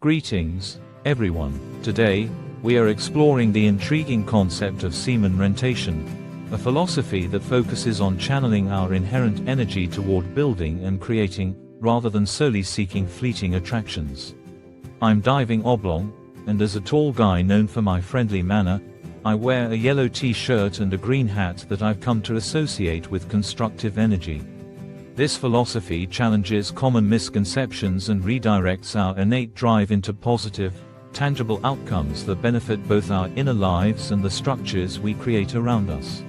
Greetings, everyone. Today, we are exploring the intriguing concept of semen rentation, a philosophy that focuses on channeling our inherent energy toward building and creating, rather than solely seeking fleeting attractions. I'm diving oblong, and as a tall guy known for my friendly manner, I wear a yellow t-shirt and a green hat that I've come to associate with constructive energy. This philosophy challenges common misconceptions and redirects our innate drive into positive, tangible outcomes that benefit both our inner lives and the structures we create around us.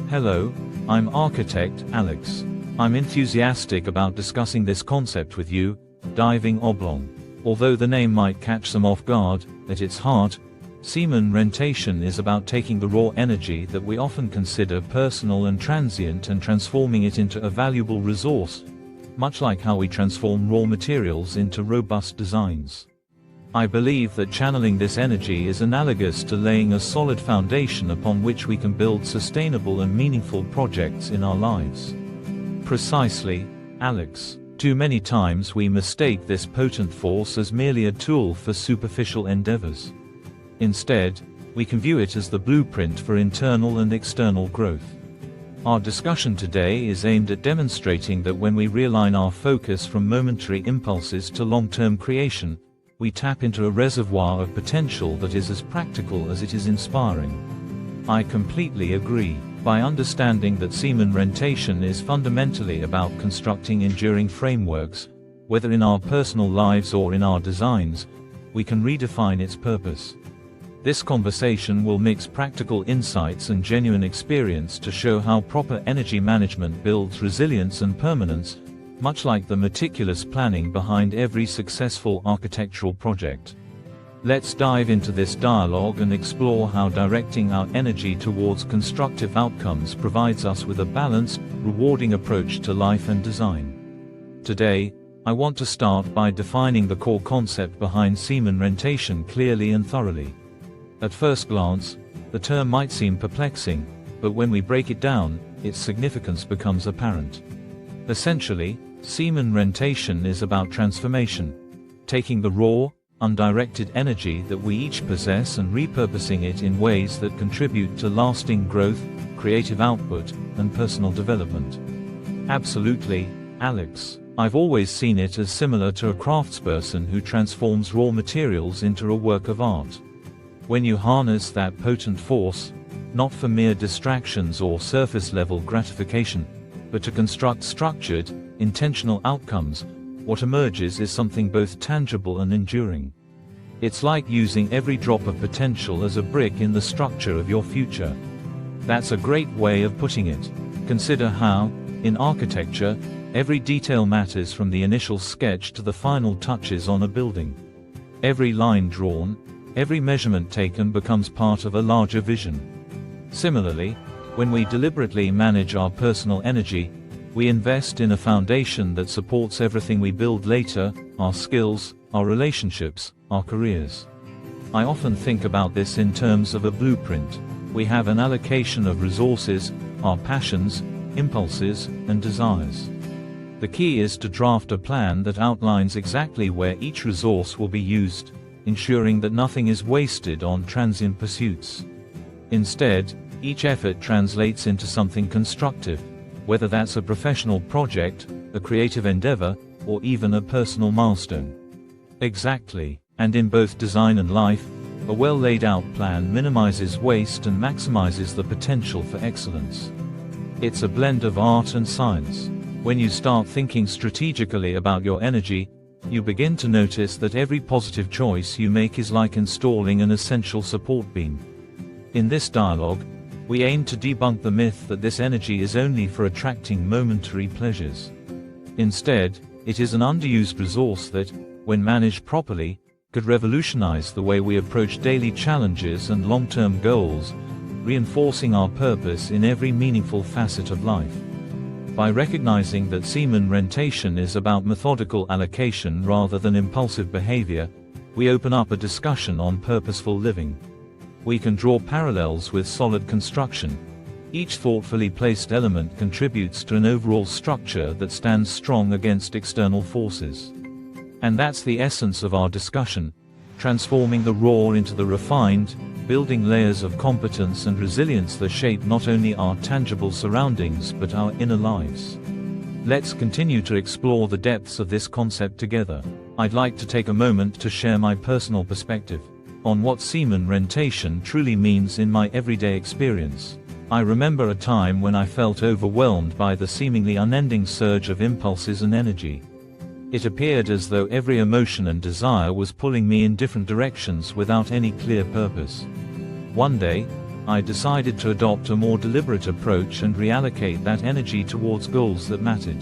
Hello, I'm architect Alex. I'm enthusiastic about discussing this concept with you, diving oblong. Although the name might catch some off guard, at its heart, semen rentation is about taking the raw energy that we often consider personal and transient and transforming it into a valuable resource, much like how we transform raw materials into robust designs. I believe that channeling this energy is analogous to laying a solid foundation upon which we can build sustainable and meaningful projects in our lives. Precisely, Alex. Too many times we mistake this potent force as merely a tool for superficial endeavors. Instead, we can view it as the blueprint for internal and external growth. Our discussion today is aimed at demonstrating that when we realign our focus from momentary impulses to long-term creation, we tap into a reservoir of potential that is as practical as it is inspiring. I completely agree. By understanding that semen rentation is fundamentally about constructing enduring frameworks, whether in our personal lives or in our designs, we can redefine its purpose. This conversation will mix practical insights and genuine experience to show how proper energy management builds resilience and permanence, much like the meticulous planning behind every successful architectural project. Let's dive into this dialogue and explore how directing our energy towards constructive outcomes provides us with a balanced, rewarding approach to life and design. Today, I want to start by defining the core concept behind semen rentation clearly and thoroughly. At first glance, the term might seem perplexing, but when we break it down, its significance becomes apparent. Essentially, semen rentation is about transformation, taking the raw, undirected energy that we each possess and repurposing it in ways that contribute to lasting growth, creative output, and personal development. Absolutely, Alex. I've always seen it as similar to a craftsperson who transforms raw materials into a work of art. When you harness that potent force, not for mere distractions or surface-level gratification, but to construct structured, intentional outcomes, what emerges is something both tangible and enduring. It's like using every drop of potential as a brick in the structure of your future. That's a great way of putting it. Consider how, in architecture, every detail matters from the initial sketch to the final touches on a building. Every line drawn, every measurement taken becomes part of a larger vision. Similarly, when we deliberately manage our personal energy, we invest in a foundation that supports everything we build later: our skills, our relationships, our careers. I often think about this in terms of a blueprint. We have an allocation of resources, our passions, impulses, and desires. The key is to draft a plan that outlines exactly where each resource will be used, ensuring that nothing is wasted on transient pursuits. Instead, each effort translates into something constructive, whether that's a professional project, a creative endeavor, or even a personal milestone. Exactly. And in both design and life, a well-laid-out plan minimizes waste and maximizes the potential for excellence. It's a blend of art and science. When you start thinking strategically about your energy, you begin to notice that every positive choice you make is like installing an essential support beam. In this dialogue, we aim to debunk the myth that this energy is only for attracting momentary pleasures. Instead, it is an underused resource that, when managed properly, could revolutionize the way we approach daily challenges and long-term goals, reinforcing our purpose in every meaningful facet of life. By recognizing that semen rentation is about methodical allocation rather than impulsive behavior, we open up a discussion on purposeful living. We can draw parallels with solid construction. Each thoughtfully placed element contributes to an overall structure that stands strong against external forces. And that's the essence of our discussion, transforming the raw into the refined, building layers of competence and resilience that shape not only our tangible surroundings but our inner lives. Let's continue to explore the depths of this concept together. I'd like to take a moment to share my personal perspective on what semen rentation truly means in my everyday experience. I remember a time when I felt overwhelmed by the seemingly unending surge of impulses and energy. It appeared as though every emotion and desire was pulling me in different directions without any clear purpose. One day, I decided to adopt a more deliberate approach and reallocate that energy towards goals that mattered.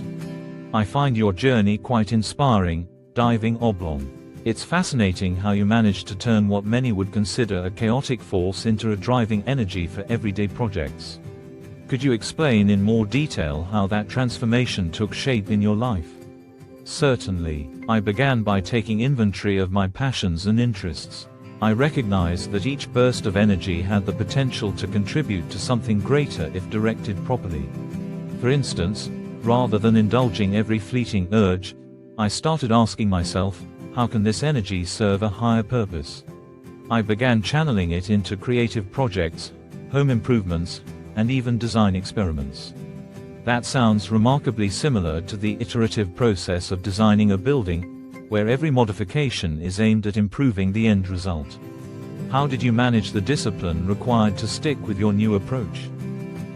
I find your journey quite inspiring, diving oblong. It's fascinating how you managed to turn what many would consider a chaotic force into a driving energy for everyday projects. Could you explain in more detail how that transformation took shape in your life? Certainly. I began by taking inventory of my passions and interests. I recognized that each burst of energy had the potential to contribute to something greater if directed properly. For instance, rather than indulging every fleeting urge, I started asking myself, how can this energy serve a higher purpose? I began channeling it into creative projects, home improvements, and even design experiments. That sounds remarkably similar to the iterative process of designing a building, where every modification is aimed at improving the end result. How did you manage the discipline required to stick with your new approach?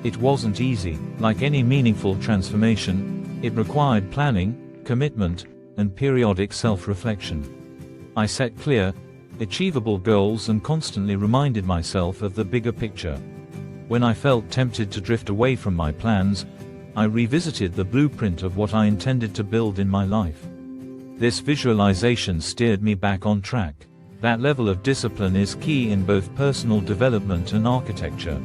It wasn't easy. Like any meaningful transformation, it required planning, commitment, and periodic self-reflection. I set clear, achievable goals and constantly reminded myself of the bigger picture. When I felt tempted to drift away from my plans, I revisited the blueprint of what I intended to build in my life. This visualization steered me back on track. That level of discipline is key in both personal development and architecture.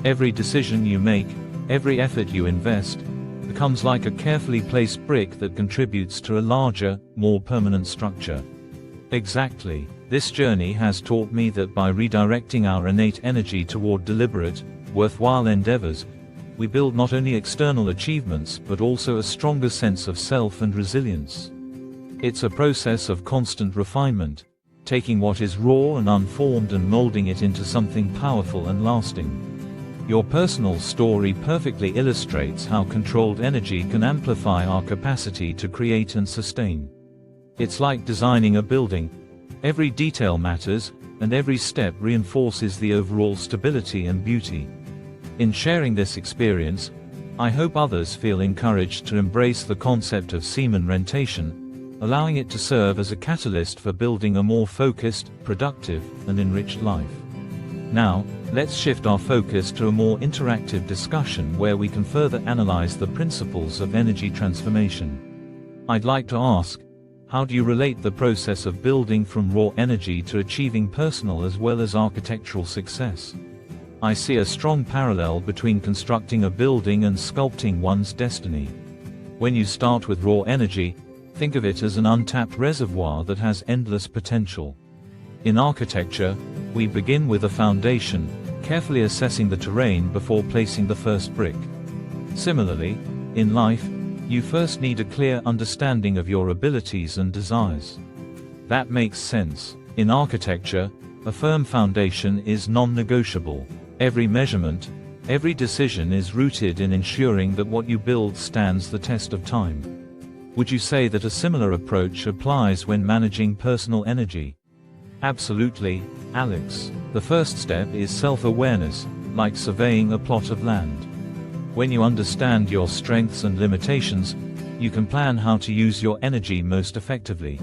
Every decision you make, every effort you invest, becomes like a carefully placed brick that contributes to a larger, more permanent structure. Exactly. This journey has taught me that by redirecting our innate energy toward deliberate, worthwhile endeavors, we build not only external achievements but also a stronger sense of self and resilience. It's a process of constant refinement, taking what is raw and unformed and molding it into something powerful and lasting. Your personal story perfectly illustrates how controlled energy can amplify our capacity to create and sustain. It's like designing a building. Every detail matters, and every step reinforces the overall stability and beauty. In sharing this experience, I hope others feel encouraged to embrace the concept of semen rentation, allowing it to serve as a catalyst for building a more focused, productive, and enriched life. Now, let's shift our focus to a more interactive discussion where we can further analyze the principles of energy transformation. I'd like to ask, how do you relate the process of building from raw energy to achieving personal as well as architectural success? I see a strong parallel between constructing a building and sculpting one's destiny. When you start with raw energy, think of it as an untapped reservoir that has endless potential. In architecture, we begin with a foundation, carefully assessing the terrain before placing the first brick. Similarly, in life, you first need a clear understanding of your abilities and desires. That makes sense. In architecture, a firm foundation is non-negotiable. Every measurement, every decision is rooted in ensuring that what you build stands the test of time. Would you say that a similar approach applies when managing personal energy? Absolutely, Alex. The first step is self-awareness, like surveying a plot of land. When you understand your strengths and limitations, you can plan how to use your energy most effectively.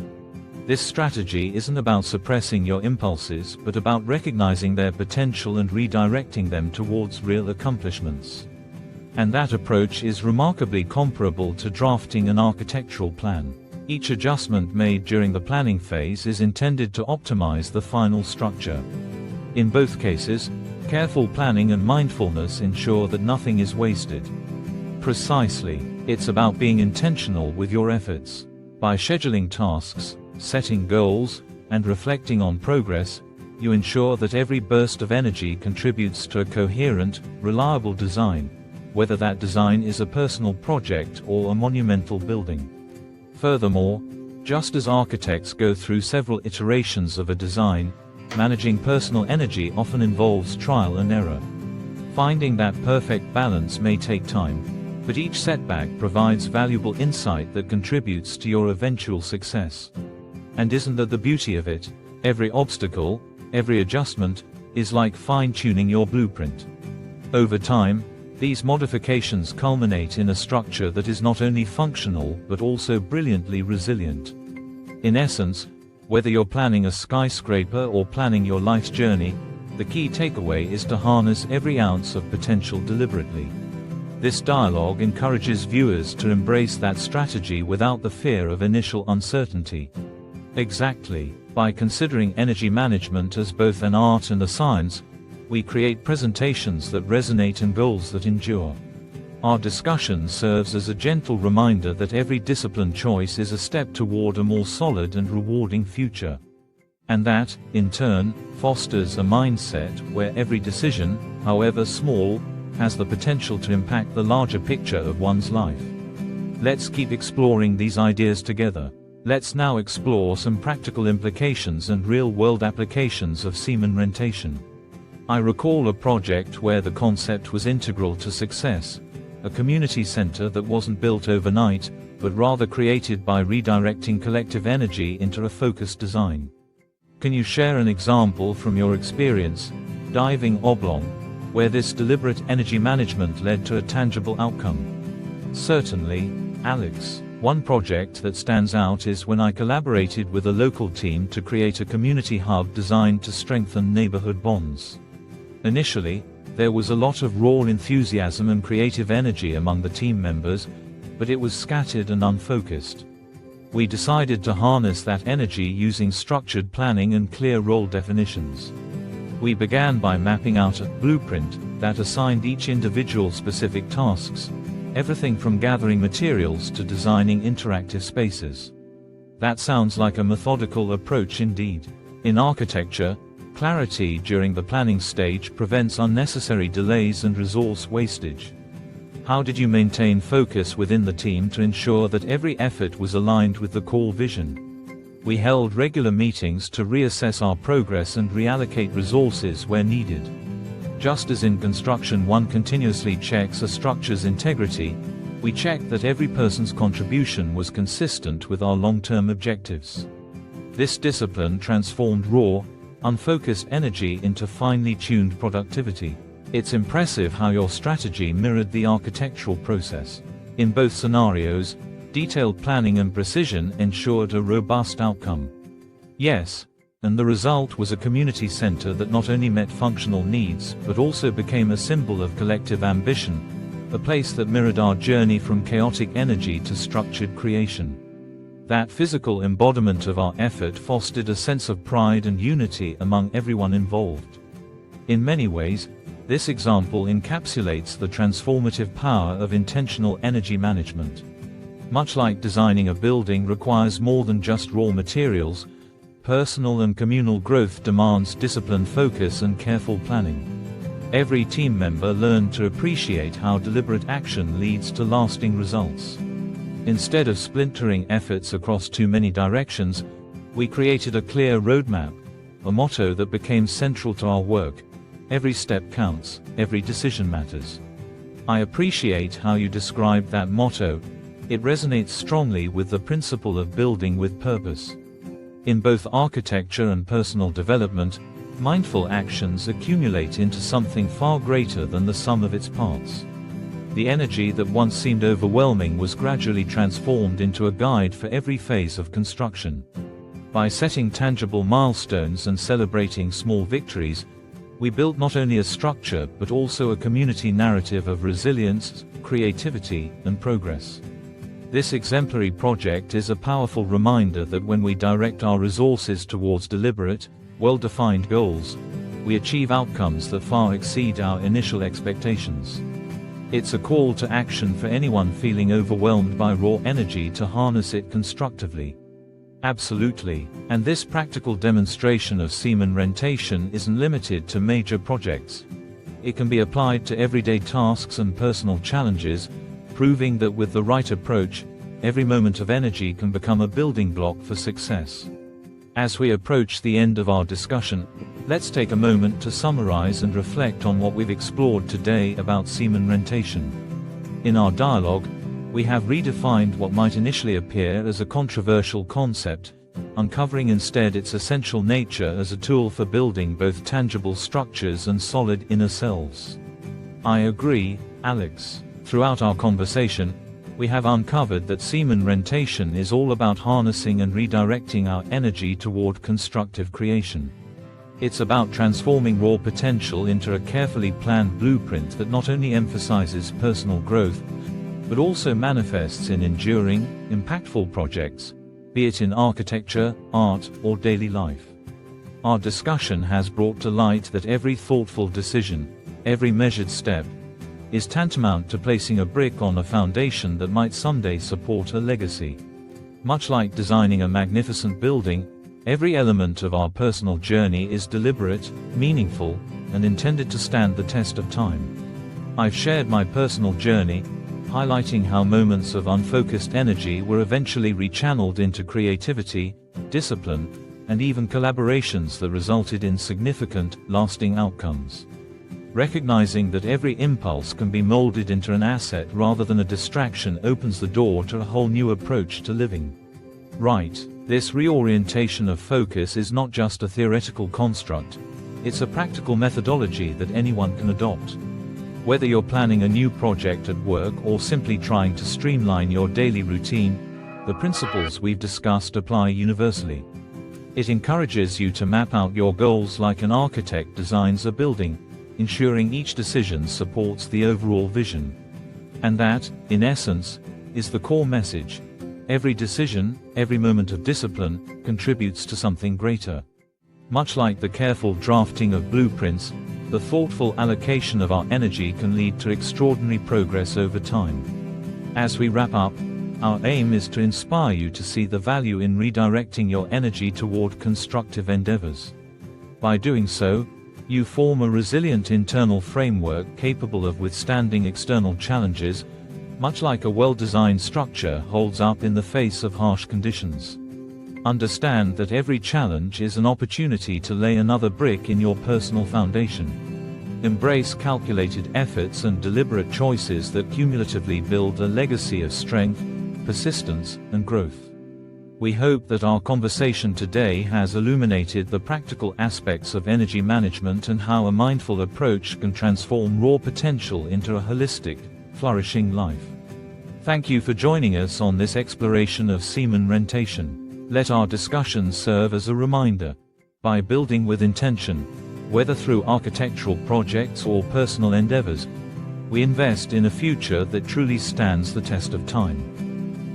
This strategy isn't about suppressing your impulses but about recognizing their potential and redirecting them towards real accomplishments. And that approach is remarkably comparable to drafting an architectural plan. Each adjustment made during the planning phase is intended to optimize the final structure. In both cases, careful planning and mindfulness ensure that nothing is wasted. Precisely. It's about being intentional with your efforts. By scheduling tasks, setting goals, and reflecting on progress, you ensure that every burst of energy contributes to a coherent, reliable design, whether that design is a personal project or a monumental building. Furthermore, Just as architects go through several iterations of a design, managing personal energy often involves trial and error. Finding that perfect balance may take time, but each setback provides valuable insight that contributes to your eventual success. And isn't that the beauty of it? Every obstacle, every adjustment, is like fine-tuning your blueprint. Over time, these modifications culminate in a structure that is not only functional but also brilliantly resilient. In essence, whether you're planning a skyscraper or planning your life's journey, the key takeaway is to harness every ounce of potential deliberately. This dialogue encourages viewers to embrace that strategy without the fear of initial uncertainty. Exactly. By considering energy management as both an art and a science, we create presentations that resonate and goals that endure. Our discussion serves as a gentle reminder that every discipline choice is a step toward a more solid and rewarding future. And that, in turn, fosters a mindset where every decision, however small, has the potential to impact the larger picture of one's life. Let's keep exploring these ideas together. Let's now explore some practical implications and real-world applications of semen rentation. I recall a project where the concept was integral to success, a community center that wasn't built overnight, but rather created by redirecting collective energy into a focused design. Can you share an example from your experience, diving oblong, where this deliberate energy management led to a tangible outcome? Certainly, Alex. One project that stands out is when I collaborated with a local team to create a community hub designed to strengthen neighborhood bonds. Initially, there was a lot of raw enthusiasm and creative energy among the team members, but it was scattered and unfocused. We decided to harness that energy using structured planning and clear role definitions. We began by mapping out a blueprint that assigned each individual specific tasks, everything from gathering materials to designing interactive spaces. That sounds like a methodical approach indeed. In architecture, clarity during the planning stage prevents unnecessary delays and resource wastage. How did you maintain focus within the team to ensure that every effort was aligned with the core vision? We held regular meetings to reassess our progress and reallocate resources where needed. Just as in construction one continuously checks a structure's integrity, we checked that every person's contribution was consistent with our long-term objectives. This discipline transformed raw, unfocused energy into finely tuned productivity. It's impressive how your strategy mirrored the architectural process. In both scenarios, detailed planning and precision ensured a robust outcome. Yes, and the result was a community center that not only met functional needs but also became a symbol of collective ambition, a place that mirrored our journey from chaotic energy to structured creation. That physical embodiment of our effort fostered a sense of pride and unity among everyone involved. In many ways, this example encapsulates the transformative power of intentional energy management. Much like designing a building requires more than just raw materials, personal and communal growth demands disciplined focus and careful planning. Every team member learned to appreciate how deliberate action leads to lasting results. Instead of splintering efforts across too many directions, we created a clear roadmap, a motto that became central to our work. Every step counts, every decision matters. I appreciate how you described that motto. It resonates strongly with the principle of building with purpose. In both architecture and personal development, mindful actions accumulate into something far greater than the sum of its parts. The energy that once seemed overwhelming was gradually transformed into a guide for every phase of construction. By setting tangible milestones and celebrating small victories, we built not only a structure but also a community narrative of resilience, creativity, and progress. This exemplary project is a powerful reminder that when we direct our resources towards deliberate, well-defined goals, we achieve outcomes that far exceed our initial expectations. It's a call to action for anyone feeling overwhelmed by raw energy to harness it constructively. Absolutely. And this practical demonstration of semen rentation isn't limited to major projects. It can be applied to everyday tasks and personal challenges, proving that with the right approach, every moment of energy can become a building block for success. As we approach the end of our discussion, let's take a moment to summarize and reflect on what we've explored today about semen rentation. In our dialogue, we have redefined what might initially appear as a controversial concept, uncovering instead its essential nature as a tool for building both tangible structures and solid inner selves. I agree, Alex. Throughout our conversation, we have uncovered that semen rentation is all about harnessing and redirecting our energy toward constructive creation. It's about transforming raw potential into a carefully planned blueprint that not only emphasizes personal growth, but also manifests in enduring, impactful projects, be it in architecture, art, or daily life. Our discussion has brought to light that every thoughtful decision, every measured step, is tantamount to placing a brick on a foundation that might someday support a legacy. Much like designing a magnificent building, every element of our personal journey is deliberate, meaningful, and intended to stand the test of time. I've shared my personal journey, highlighting how moments of unfocused energy were eventually rechanneled into creativity, discipline, and even collaborations that resulted in significant, lasting outcomes. Recognizing that every impulse can be molded into an asset rather than a distraction opens the door to a whole new approach to living. Right, this reorientation of focus is not just a theoretical construct, it's a practical methodology that anyone can adopt. Whether you're planning a new project at work or simply trying to streamline your daily routine, the principles we've discussed apply universally. It encourages you to map out your goals like an architect designs a building, ensuring each decision supports the overall vision. And that, in essence, is the core message. Every decision, every moment of discipline, contributes to something greater. Much like the careful drafting of blueprints, the thoughtful allocation of our energy can lead to extraordinary progress over time. As we wrap up, our aim is to inspire you to see the value in redirecting your energy toward constructive endeavors. By doing so, you form a resilient internal framework capable of withstanding external challenges, much like a well-designed structure holds up in the face of harsh conditions. Understand that every challenge is an opportunity to lay another brick in your personal foundation. Embrace calculated efforts and deliberate choices that cumulatively build a legacy of strength, persistence, and growth. We hope that our conversation today has illuminated the practical aspects of energy management and how a mindful approach can transform raw potential into a holistic, flourishing life. Thank you for joining us on this exploration of semen rentation. Let our discussion serve as a reminder. By building with intention, whether through architectural projects or personal endeavors, we invest in a future that truly stands the test of time.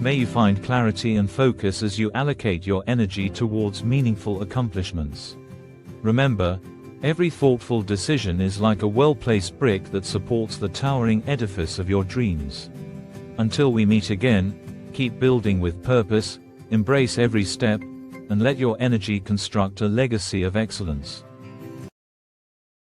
May you find clarity and focus as you allocate your energy towards meaningful accomplishments. Remember, every thoughtful decision is like a well-placed brick that supports the towering edifice of your dreams. Until we meet again, keep building with purpose, embrace every step, and let your energy construct a legacy of excellence.